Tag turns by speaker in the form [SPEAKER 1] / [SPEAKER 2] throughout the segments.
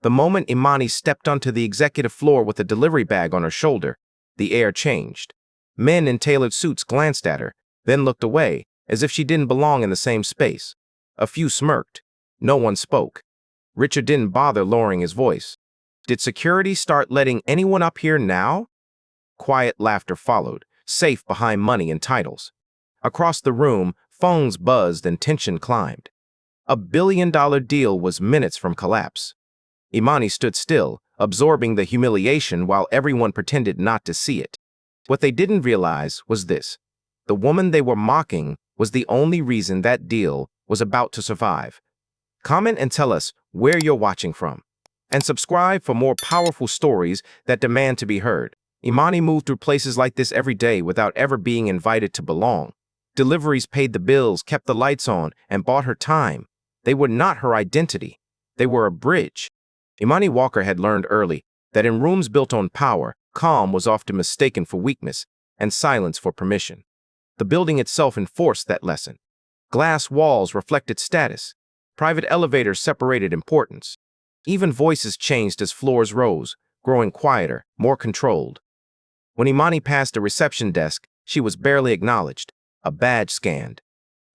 [SPEAKER 1] The moment Imani stepped onto the executive floor with a delivery bag on her shoulder, the air changed. Men in tailored suits glanced at her, then looked away, as if she didn't belong in the same space. A few smirked. No one spoke. Richard didn't bother lowering his voice. Did security start letting anyone up here now? Quiet laughter followed, safe behind money and titles. Across the room, phones buzzed and tension climbed. A billion-dollar deal was minutes from collapse. Imani stood still, absorbing the humiliation while everyone pretended not to see it. What they didn't realize was this: the woman they were mocking was the only reason that deal was about to survive. Comment and tell us where you're watching from. And subscribe for more powerful stories that demand to be heard. Imani moved through places like this every day without ever being invited to belong. Deliveries paid the bills, kept the lights on, and bought her time. They were not her identity. They were a bridge. Imani Walker had learned early that in rooms built on power, calm was often mistaken for weakness and silence for permission. The building itself enforced that lesson. Glass walls reflected status. Private elevators separated importance. Even voices changed as floors rose, growing quieter, more controlled. When Imani passed a reception desk, she was barely acknowledged. A badge scanned.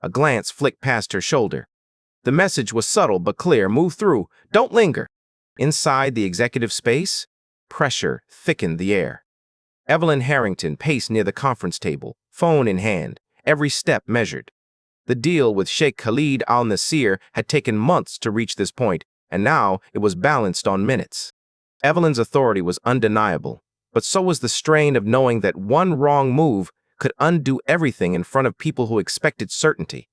[SPEAKER 1] A glance flicked past her shoulder. The message was subtle but clear: move through, don't linger. Inside the executive space, pressure thickened the air. Evelyn Harrington paced near the conference table, phone in hand, every step measured. The deal with Sheikh Khalid al-Nasir had taken months to reach this point, and now it was balanced on minutes. Evelyn's authority was undeniable, but so was the strain of knowing that one wrong move could undo everything in front of people who expected certainty.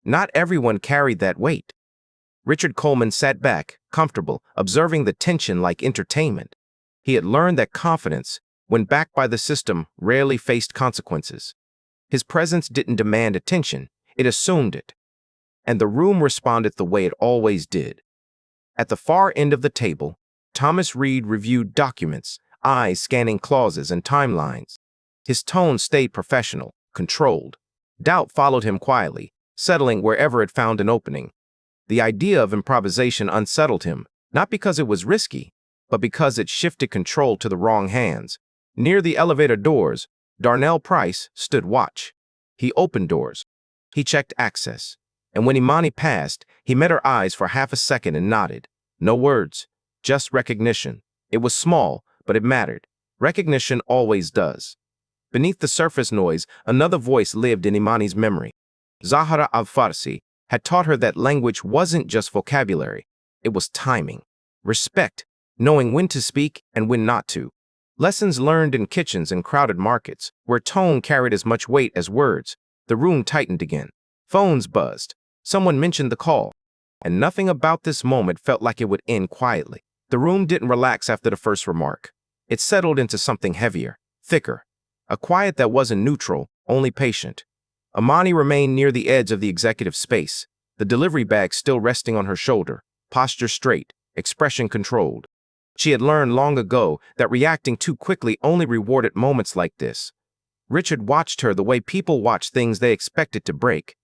[SPEAKER 1] Not everyone carried that weight. Richard Coleman sat back, comfortable, observing the tension like entertainment. He had learned that confidence, when backed by the system, rarely faced consequences. His presence didn't demand attention, it assumed it. And the room responded the way it always did. At the far end of the table, Thomas Reed reviewed documents, eyes scanning clauses and timelines. His tone stayed professional, controlled. Doubt followed him quietly, settling wherever it found an opening. The idea of improvisation unsettled him, not because it was risky, but because it shifted control to the wrong hands. Near the elevator doors, Darnell Price stood watch. He opened doors. He checked access. And when Imani passed, he met her eyes for half a second and nodded. No words, just recognition. It was small, but it mattered. Recognition always does. Beneath the surface noise, another voice lived in Imani's memory. Zahra al-Farsi had taught her that language wasn't just vocabulary. It was timing, respect, knowing when to speak and when not to. Lessons learned in kitchens and crowded markets, where tone carried as much weight as words. The room tightened again. Phones buzzed. Someone mentioned the call. And nothing about this moment felt like it would end quietly. The room didn't relax after the first remark. It settled into something heavier, thicker. A quiet that wasn't neutral, only patient. Imani remained near the edge of the executive space, the delivery bag still resting on her shoulder, posture straight, expression controlled. She had learned long ago that reacting too quickly only rewarded moments like this. Richard watched her the way people watch things they expected to break.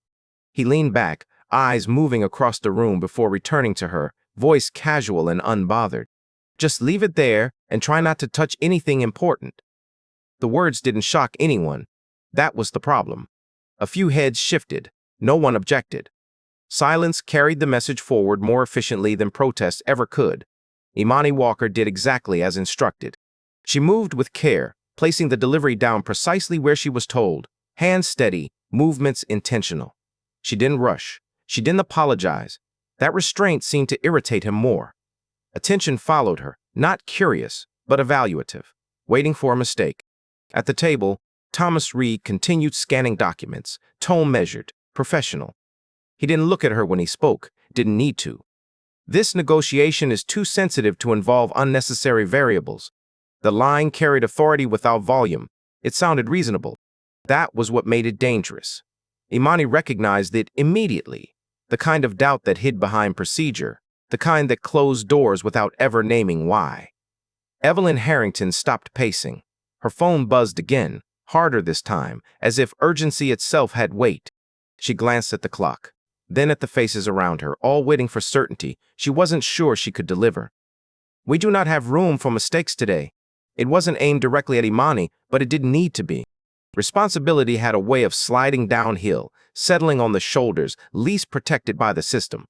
[SPEAKER 1] He leaned back, eyes moving across the room before returning to her, voice casual and unbothered. Just leave it there and try not to touch anything important. The words didn't shock anyone. That was the problem. A few heads shifted. No one objected. Silence carried the message forward more efficiently than protest ever could. Imani Walker did exactly as instructed. She moved with care, placing the delivery down precisely where she was told, hands steady, movements intentional. She didn't rush. She didn't apologize. That restraint seemed to irritate him more. Attention followed her, not curious, but evaluative, waiting for a mistake. At the table, Thomas Reed continued scanning documents, tone measured, professional. He didn't look at her when he spoke, didn't need to. This negotiation is too sensitive to involve unnecessary variables. The line carried authority without volume. It sounded reasonable. That was what made it dangerous. Imani recognized it immediately, the kind of doubt that hid behind procedure, the kind that closed doors without ever naming why. Evelyn Harrington stopped pacing. Her phone buzzed again, harder this time, as if urgency itself had weight. She glanced at the clock, then at the faces around her, all waiting for certainty she wasn't sure she could deliver. We do not have room for mistakes today. It wasn't aimed directly at Imani, but it didn't need to be. Responsibility had a way of sliding downhill, settling on the shoulders least protected by the system.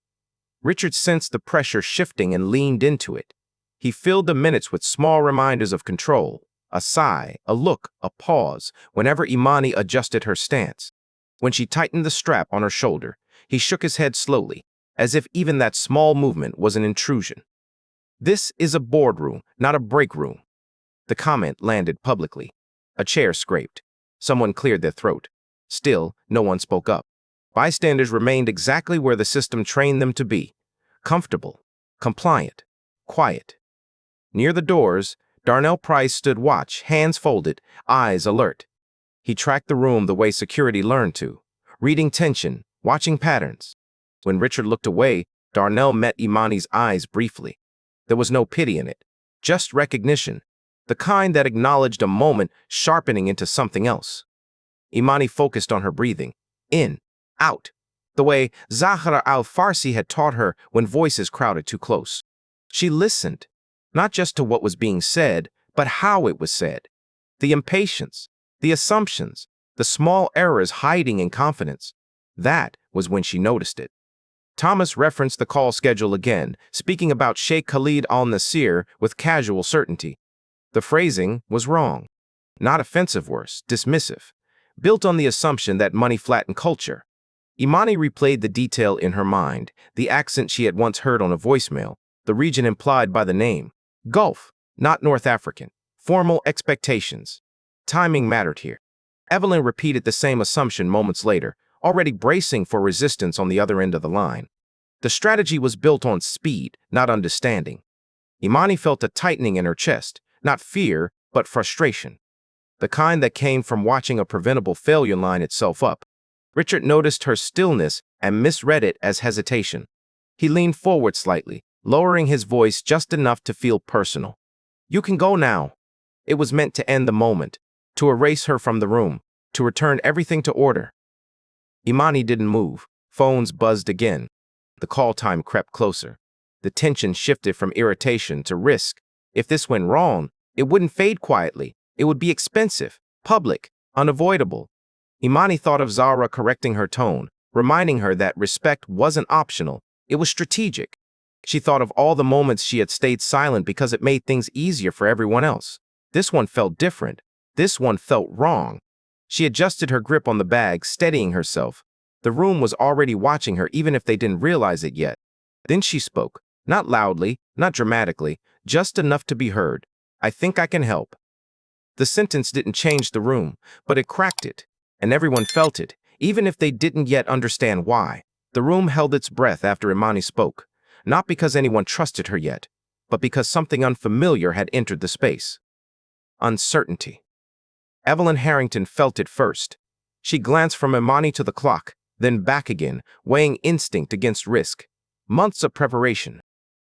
[SPEAKER 1] Richard sensed the pressure shifting and leaned into it. He filled the minutes with small reminders of control, a sigh, a look, a pause, whenever Imani adjusted her stance. When she tightened the strap on her shoulder, he shook his head slowly, as if even that small movement was an intrusion. This is a boardroom, not a break room. The comment landed publicly. A chair scraped. Someone cleared their throat. Still, no one spoke up. Bystanders remained exactly where the system trained them to be. Comfortable, compliant, quiet. Near the doors, Darnell Price stood watch, hands folded, eyes alert. He tracked the room the way security learned to, reading tension, watching patterns. When Richard looked away, Darnell met Imani's eyes briefly. There was no pity in it, just recognition, the kind that acknowledged a moment sharpening into something else. Imani focused on her breathing, in, out, the way Zahra al-Farsi had taught her when voices crowded too close. She listened, not just to what was being said, but how it was said. The impatience, the assumptions, the small errors hiding in confidence. That was when she noticed it. Thomas referenced the call schedule again, speaking about Sheikh Khalid al-Nasir with casual certainty. The phrasing was wrong. Not offensive worse, dismissive, built on the assumption that money flattened culture. Imani replayed the detail in her mind, the accent she had once heard on a voicemail, the region implied by the name. Gulf, not North African. Formal expectations. Timing mattered here. Evelyn repeated the same assumption moments later, already bracing for resistance on the other end of the line. The strategy was built on speed, not understanding. Imani felt a tightening in her chest, not fear, but frustration. The kind that came from watching a preventable failure line itself up. Richard noticed her stillness and misread it as hesitation. He leaned forward slightly, lowering his voice just enough to feel personal. "You can go now." It was meant to end the moment, to erase her from the room, to return everything to order. Imani didn't move. Phones buzzed again. The call time crept closer. The tension shifted from irritation to risk. If this went wrong, it wouldn't fade quietly. It would be expensive, public, unavoidable. Imani thought of Zahra correcting her tone, reminding her that respect wasn't optional, it was strategic. She thought of all the moments she had stayed silent because it made things easier for everyone else. This one felt different. This one felt wrong. She adjusted her grip on the bag, steadying herself. The room was already watching her even if they didn't realize it yet. Then she spoke, not loudly, not dramatically, just enough to be heard. "I think I can help." The sentence didn't change the room, but it cracked it, and everyone felt it, even if they didn't yet understand why. The room held its breath after Imani spoke, not because anyone trusted her yet, but because something unfamiliar had entered the space. Uncertainty. Evelyn Harrington felt it first. She glanced from Imani to the clock, then back again, weighing instinct against risk. Months of preparation,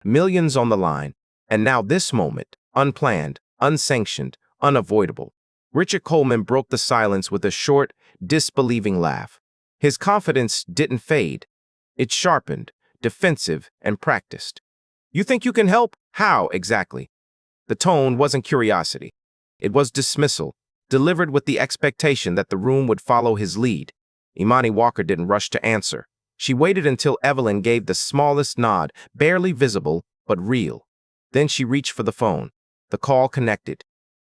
[SPEAKER 1] millions on the line, and now this moment, unplanned, unsanctioned, unavoidable. Richard Coleman broke the silence with a short, disbelieving laugh. His confidence didn't fade. It sharpened, defensive, and practiced. "You think you can help? How, exactly?" The tone wasn't curiosity. It was dismissal, delivered with the expectation that the room would follow his lead. Imani Walker didn't rush to answer. She waited until Evelyn gave the smallest nod, barely visible, but real. Then she reached for the phone. The call connected.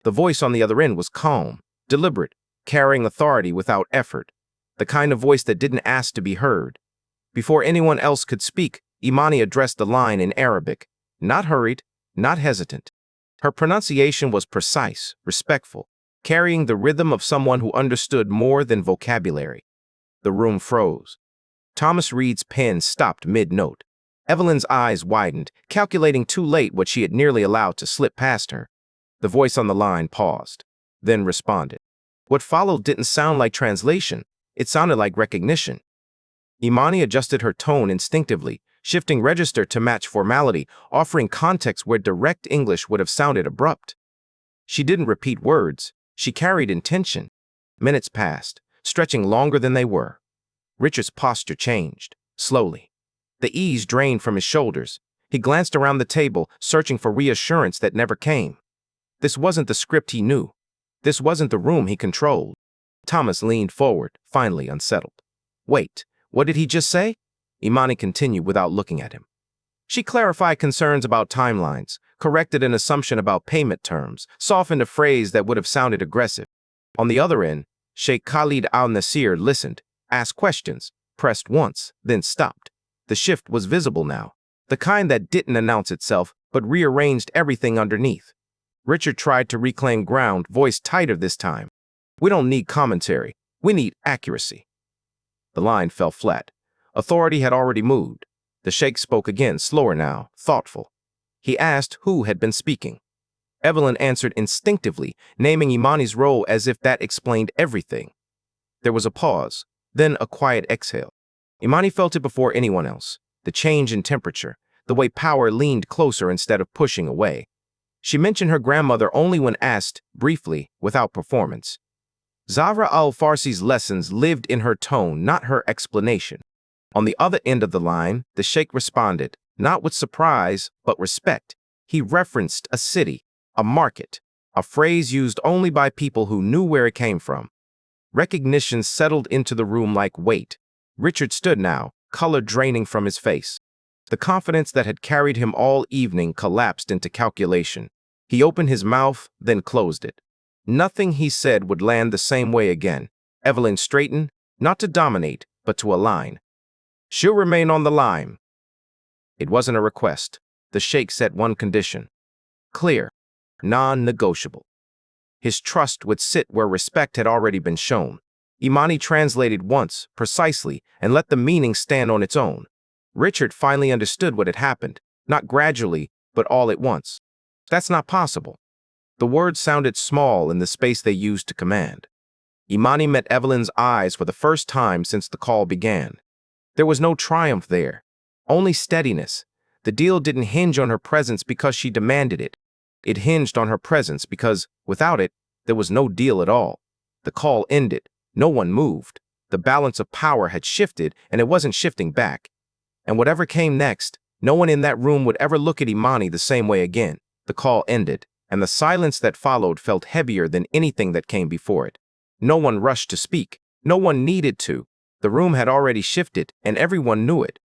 [SPEAKER 1] The voice on the other end was calm, deliberate, carrying authority without effort. The kind of voice that didn't ask to be heard. Before anyone else could speak, Imani addressed the line in Arabic. Not hurried, not hesitant. Her pronunciation was precise, respectful, carrying the rhythm of someone who understood more than vocabulary. The room froze. Thomas Reed's pen stopped mid-note. Evelyn's eyes widened, calculating too late what she had nearly allowed to slip past her. The voice on the line paused, then responded. What followed didn't sound like translation. It sounded like recognition. Imani adjusted her tone instinctively, shifting register to match formality, offering context where direct English would have sounded abrupt. She didn't repeat words. She carried intention. Minutes passed, stretching longer than they were. Richard's posture changed, slowly. The ease drained from his shoulders. He glanced around the table, searching for reassurance that never came. This wasn't the script he knew. This wasn't the room he controlled. Thomas leaned forward, finally unsettled. Wait, what did he just say? Imani continued without looking at him. She clarified concerns about timelines, corrected an assumption about payment terms, softened a phrase that would have sounded aggressive. On the other end, Sheikh Khalid al-Nasir listened, asked questions, pressed once, then stopped. The shift was visible now, the kind that didn't announce itself, but rearranged everything underneath. Richard tried to reclaim ground, voice tighter this time. We don't need commentary. We need accuracy. The line fell flat. Authority had already moved. The sheikh spoke again, slower now, thoughtful. He asked who had been speaking. Evelyn answered instinctively, naming Imani's role as if that explained everything. There was a pause, then a quiet exhale. Imani felt it before anyone else. The change in temperature, the way power leaned closer instead of pushing away. She mentioned her grandmother only when asked, briefly, without performance. Zahra al-Farsi's lessons lived in her tone, not her explanation. On the other end of the line, the sheikh responded, not with surprise, but respect. He referenced a city, a market, a phrase used only by people who knew where it came from. Recognition settled into the room like weight. Richard stood now, color draining from his face. The confidence that had carried him all evening collapsed into calculation. He opened his mouth, then closed it. Nothing he said would land the same way again. Evelyn straightened, not to dominate, but to align. She'll remain on the line. It wasn't a request. The sheikh set one condition. Clear, non-negotiable. His trust would sit where respect had already been shown. Imani translated once, precisely, and let the meaning stand on its own. Richard finally understood what had happened, not gradually, but all at once. That's not possible. The words sounded small in the space they used to command. Imani met Evelyn's eyes for the first time since the call began. There was no triumph there, only steadiness. The deal didn't hinge on her presence because she demanded it. It hinged on her presence because, without it, there was no deal at all. The call ended. No one moved. The balance of power had shifted, and it wasn't shifting back. And whatever came next, no one in that room would ever look at Imani the same way again. The call ended, and the silence that followed felt heavier than anything that came before it. No one rushed to speak. No one needed to. The room had already shifted, and everyone knew it.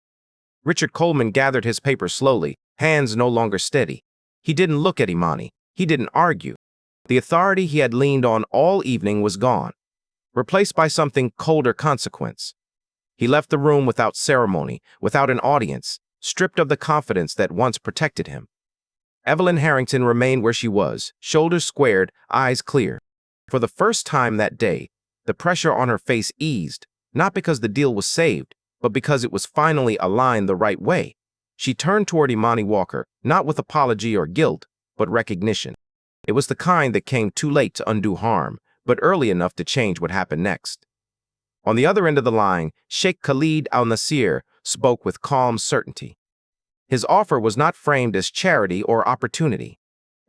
[SPEAKER 1] Richard Coleman gathered his paper slowly, hands no longer steady. He didn't look at Imani. He didn't argue. The authority he had leaned on all evening was gone, replaced by something colder consequence. He left the room without ceremony, without an audience, stripped of the confidence that once protected him. Evelyn Harrington remained where she was, shoulders squared, eyes clear. For the first time that day, the pressure on her face eased, not because the deal was saved, but because it was finally aligned the right way. She turned toward Imani Walker, not with apology or guilt, but recognition. It was the kind that came too late to undo harm, but early enough to change what happened next. On the other end of the line, Sheikh Khalid al-Nasir spoke with calm certainty. His offer was not framed as charity or opportunity.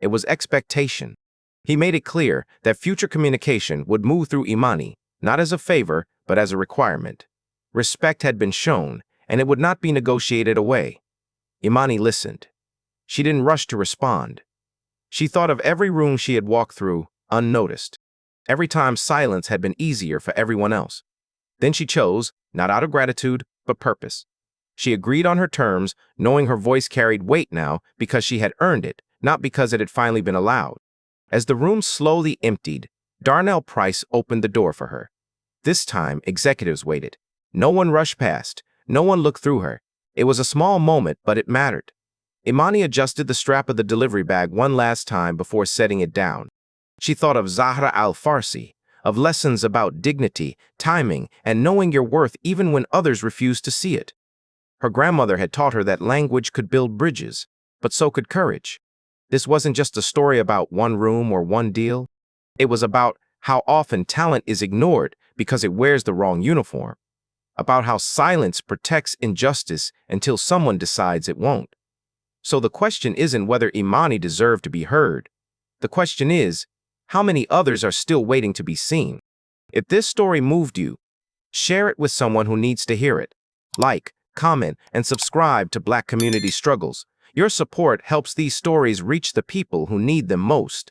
[SPEAKER 1] It was expectation. He made it clear that future communication would move through Imani, not as a favor, but as a requirement. Respect had been shown, and it would not be negotiated away. Imani listened. She didn't rush to respond. She thought of every room she had walked through, unnoticed. Every time silence had been easier for everyone else. Then she chose, not out of gratitude, but purpose. She agreed on her terms, knowing her voice carried weight now because she had earned it, not because it had finally been allowed. As the room slowly emptied, Darnell Price opened the door for her. This time, executives waited. No one rushed past. No one looked through her. It was a small moment, but it mattered. Imani adjusted the strap of the delivery bag one last time before setting it down. She thought of Zahra al-Farsi, of lessons about dignity, timing, and knowing your worth even when others refused to see it. Her grandmother had taught her that language could build bridges, but so could courage. This wasn't just a story about one room or one deal. It was about how often talent is ignored because it wears the wrong uniform. About how silence protects injustice until someone decides it won't. So the question isn't whether Imani deserved to be heard. The question is, how many others are still waiting to be seen? If this story moved you, share it with someone who needs to hear it. Like, comment, and subscribe to Black Community Struggles. Your support helps these stories reach the people who need them most.